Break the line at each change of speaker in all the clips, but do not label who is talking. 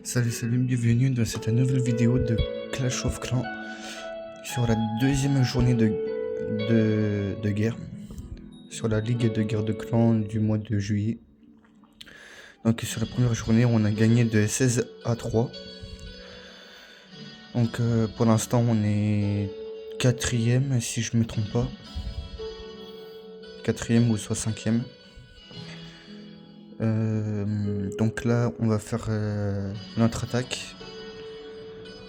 Salut, bienvenue dans cette nouvelle vidéo de Clash of Clans sur la deuxième journée de guerre, sur la ligue de guerre de clans du mois de juillet. Donc sur la première journée, on a gagné de 16-3. Donc pour l'instant, on est quatrième si je me trompe pas. Quatrième ou soit cinquième. Donc là, on va faire notre attaque.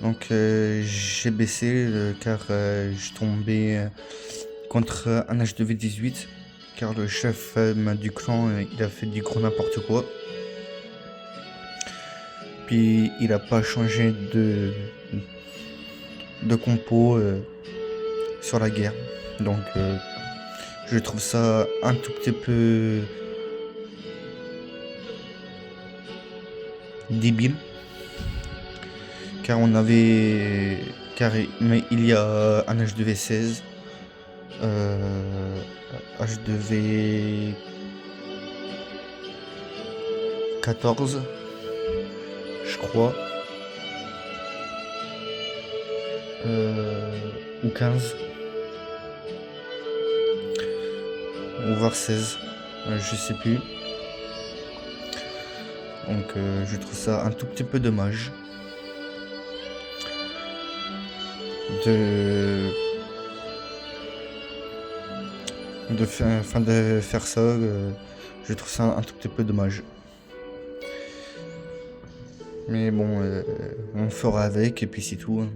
Donc j'ai baissé car je tombais contre un H2V18 car le chef du clan il a fait du gros n'importe quoi. Puis il a pas changé de compo sur la guerre. Donc je trouve ça un tout petit peu débile. Car mais il y a un H2V16, H2V14, je crois, ou 15, ou voire 16, je sais plus. Donc je trouve ça un tout petit peu dommage de faire ça. Je trouve ça un tout petit peu dommage. Mais bon, on fera avec et puis c'est tout.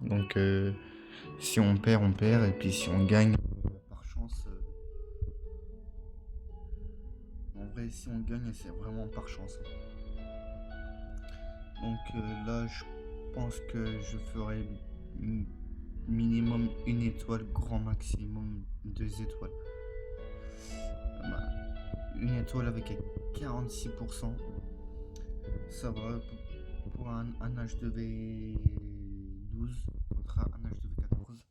Donc si on perd, on perd. Et puis si on gagne, par chance. En vrai, si on gagne, c'est vraiment par chance. Donc là, je pense que je ferai minimum 1 étoile, grand maximum 2 étoiles. 1 étoile avec 46%. Ça va pour un H2V12 contre un H2V14.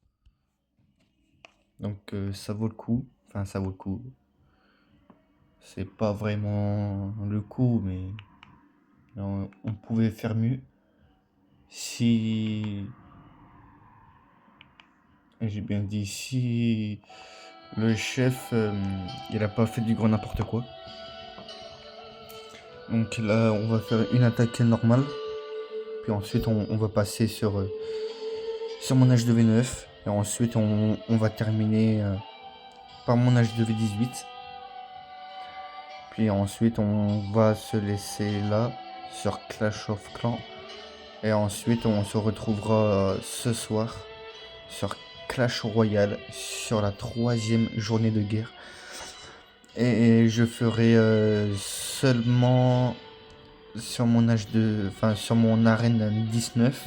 Donc ça vaut le coup. Enfin, ça vaut le coup. C'est pas vraiment le coup, mais on pouvait faire mieux. Si... J'ai bien dit, si le chef, il a pas fait du gros n'importe quoi. Donc là, on va faire une attaque normale. Puis ensuite, on va passer sur mon H2V9. Et ensuite, on va terminer par mon H2V18. Puis ensuite, on va se laisser là, sur Clash of Clans. Et ensuite, on se retrouvera ce soir sur Clash Royale, sur la 3e journée de guerre. Et je ferai seulement sur mon sur mon arène 19,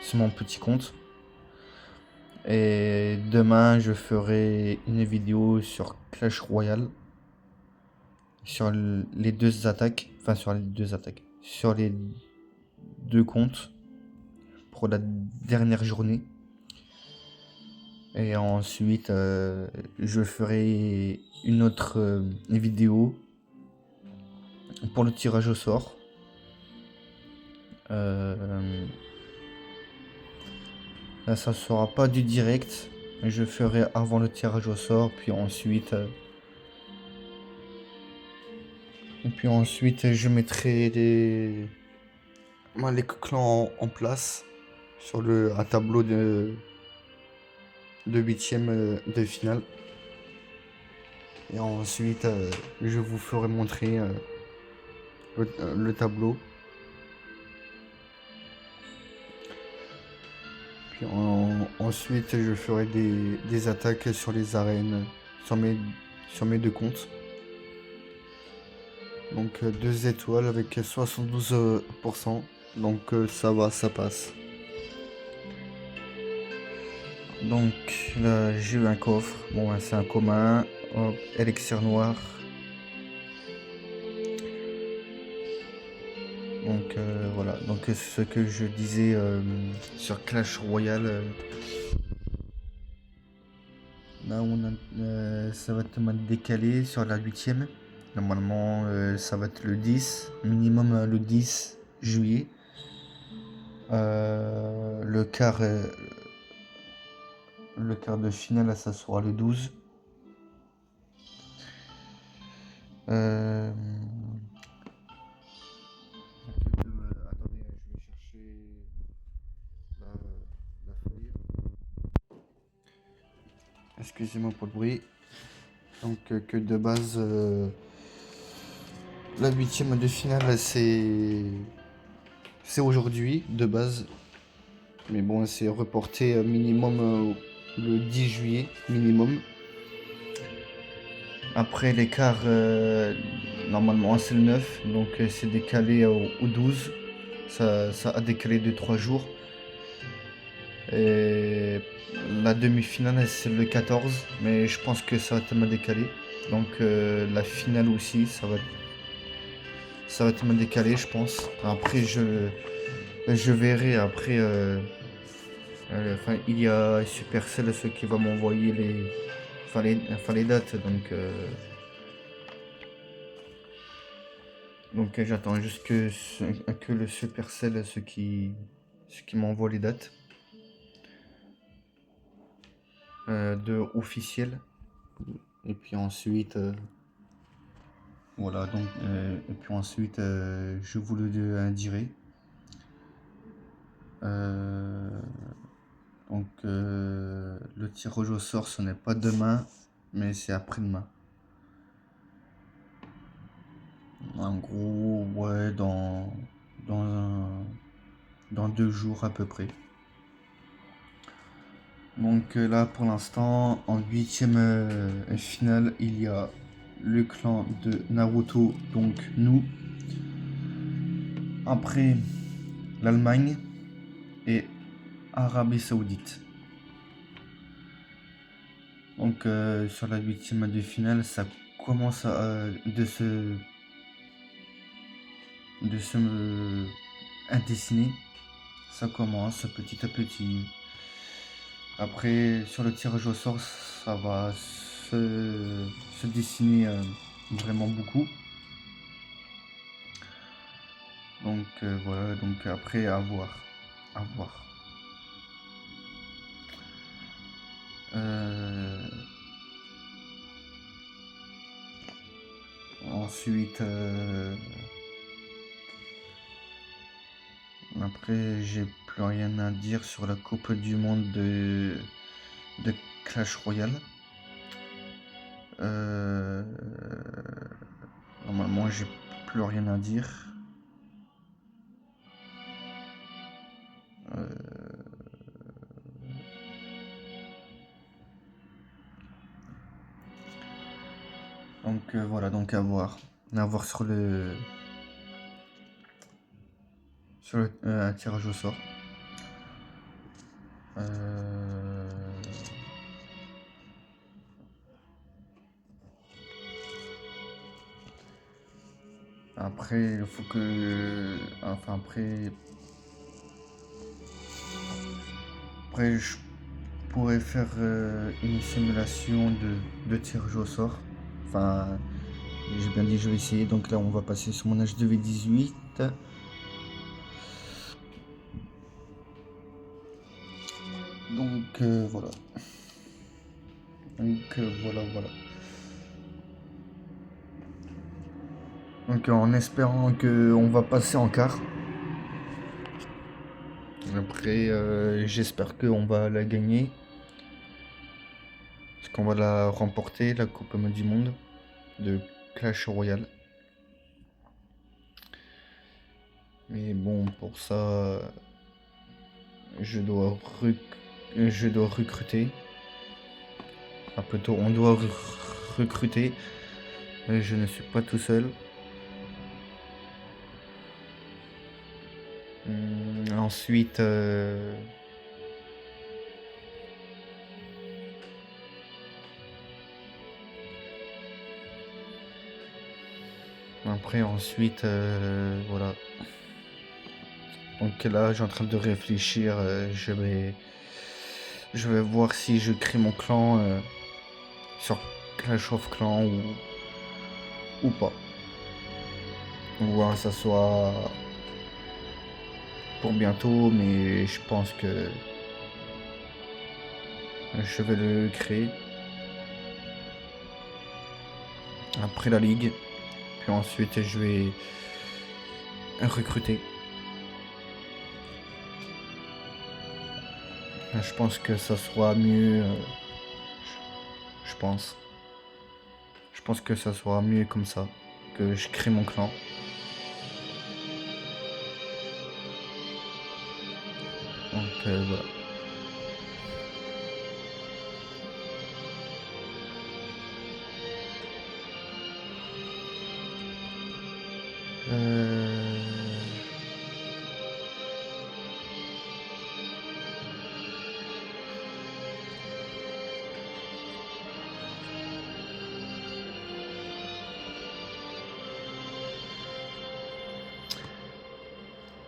sur mon petit compte. Et demain, je ferai une vidéo sur Clash Royale, sur les deux attaques, sur les deux comptes pour la dernière journée. Et ensuite, je ferai une autre vidéo pour le tirage au sort. Là, ça sera pas du direct. Je ferai avant le tirage au sort, puis ensuite... je mettrai les clans en place sur un tableau de 8e de finale. Et ensuite, je vous ferai montrer le tableau. Puis ensuite, je ferai des attaques sur les arènes, sur mes deux comptes. Donc 2 étoiles avec 72%. Donc ça va, ça passe. Donc là, j'ai eu un coffre. Bon, c'est un commun. Hop, élixir noir. Donc voilà. Donc ce que je disais sur Clash Royale. Là, ça va te mettre décalé sur la 8e. Normalement, ça va être le 10. Minimum le 10. juillet. Le quart, le quart de finale, ça sera le 12. Euh, Attendez, je vais chercher la, la feuille. Excusez-moi pour le bruit. Donc que de base, la huitième de finale, c'est aujourd'hui de base. Mais bon, c'est reporté minimum le 10 juillet, minimum. Après l'écart, normalement c'est le 9, donc c'est décalé au 12. Ça a décalé de 3 jours. Et la demi-finale c'est le 14, mais je pense que ça va tellement décaler. Donc la finale aussi, ça va tellement décaler, je pense. Après, je verrai après. Enfin, il y a Supercell ceux qui va m'envoyer les dates, donc j'attends juste que le Supercell ceux qui m'envoie les dates de officiel. Et puis ensuite, voilà, donc et puis ensuite je vous le dirai. Donc le tirage au sort, ce n'est pas demain, mais c'est après-demain. En gros, ouais, dans 2 jours à peu près. Donc là, pour l'instant, en huitième finale, il y a le clan de Naruto, donc nous. Après, l'Allemagne et Arabie Saoudite. Donc sur la huitième de finale, ça commence de se dessiner. Ça commence petit à petit. Après, sur le tirage au sort, ça va se dessiner vraiment beaucoup. Donc voilà, donc après à voir. À voir. Ensuite, après, j'ai plus rien à dire sur la Coupe du Monde de Clash Royale. Normalement, j'ai plus rien à dire. Donc voilà, donc à voir. À voir sur un tirage au sort. Après, il faut que. Enfin, après je pourrais faire une simulation de tirage au sort. Enfin, j'ai bien dit, je vais essayer. Donc là, on va passer sur mon H2V18. Donc voilà. Donc voilà. Donc en espérant qu'on va passer en quart. Après, j'espère qu'on va la gagner. Parce qu'on va la remporter, la Coupe du Monde de Clash Royale. Mais bon, pour ça, je dois recruter. Enfin, plutôt, on doit recruter. Mais je ne suis pas tout seul. Ensuite, voilà. Donc là, j'ai en train de réfléchir. Je vais voir si je crée mon clan sur Clash of Clans ou pas. Donc voilà, ça soit pour bientôt, mais je pense que je vais le créer après la ligue. Puis ensuite, je vais recruter. Je pense que ça sera mieux. Je pense. Je pense que ça sera mieux comme ça. Que je crée mon clan. Donc voilà.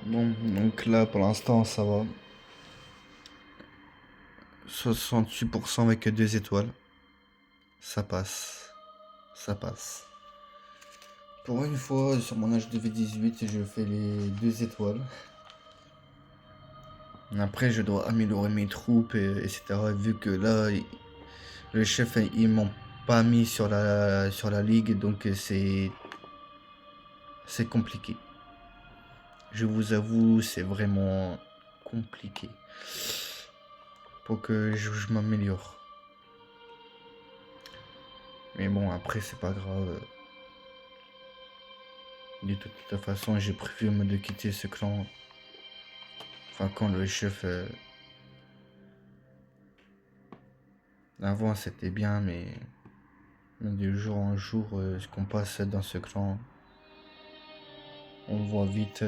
Bon, donc là pour l'instant ça va. 68% avec 2 étoiles. Ça passe. Ça passe. Pour une fois, sur mon âge de V18, je fais les 2 étoiles. Après, je dois améliorer mes troupes, etc. Vu que là, le chef, ils m'ont pas mis sur la ligue, donc c'est compliqué. Je vous avoue, c'est vraiment compliqué pour que je m'améliore. Mais bon, après, c'est pas grave. De toute façon, j'ai prévu de quitter ce clan. Enfin, quand le chef... Avant, c'était bien, mais de jour en jour, ce qu'on passe dans ce clan, on voit vite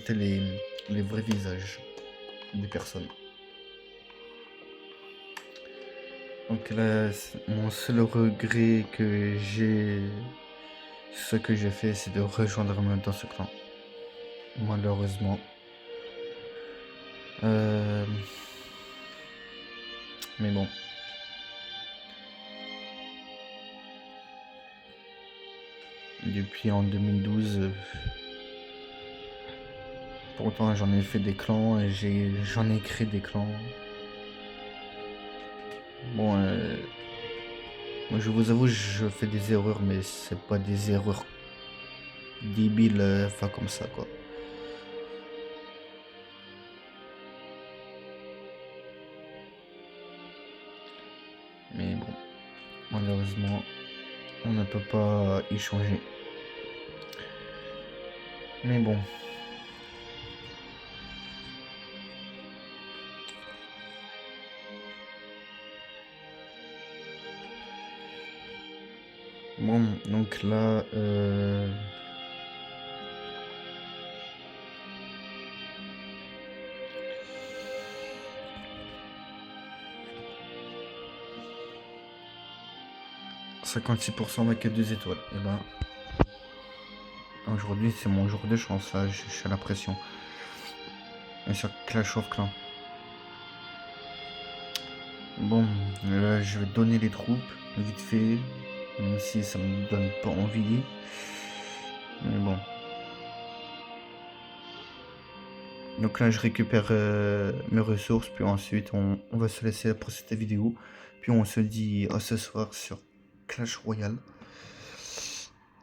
les vrais visages des personnes. Donc là, mon seul regret que j'ai, ce que j'ai fait, c'est de rejoindre dans ce clan. Malheureusement. Mais bon. Depuis en 2012, pourtant j'en ai fait des clans et j'en ai créé des clans. Bon, moi je vous avoue, je fais des erreurs, mais c'est pas des erreurs débiles, enfin comme ça quoi. Mais bon, malheureusement, on ne peut pas y changer. Mais bon. Bon, donc là, 56% avec 2 étoiles. Et ben, aujourd'hui c'est mon jour de chance là, je suis à la pression. Et sur Clash of Clans. Bon, là je vais donner les troupes, vite fait, même si ça me donne pas envie. Mais bon. Donc là je récupère mes ressources, puis ensuite on va se laisser pour cette vidéo. Puis on se dit à ce soir sur Clash Royale.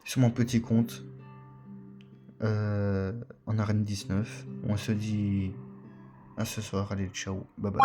Sur mon petit compte. En arène 19. On se dit à ce soir, allez ciao, bye bye.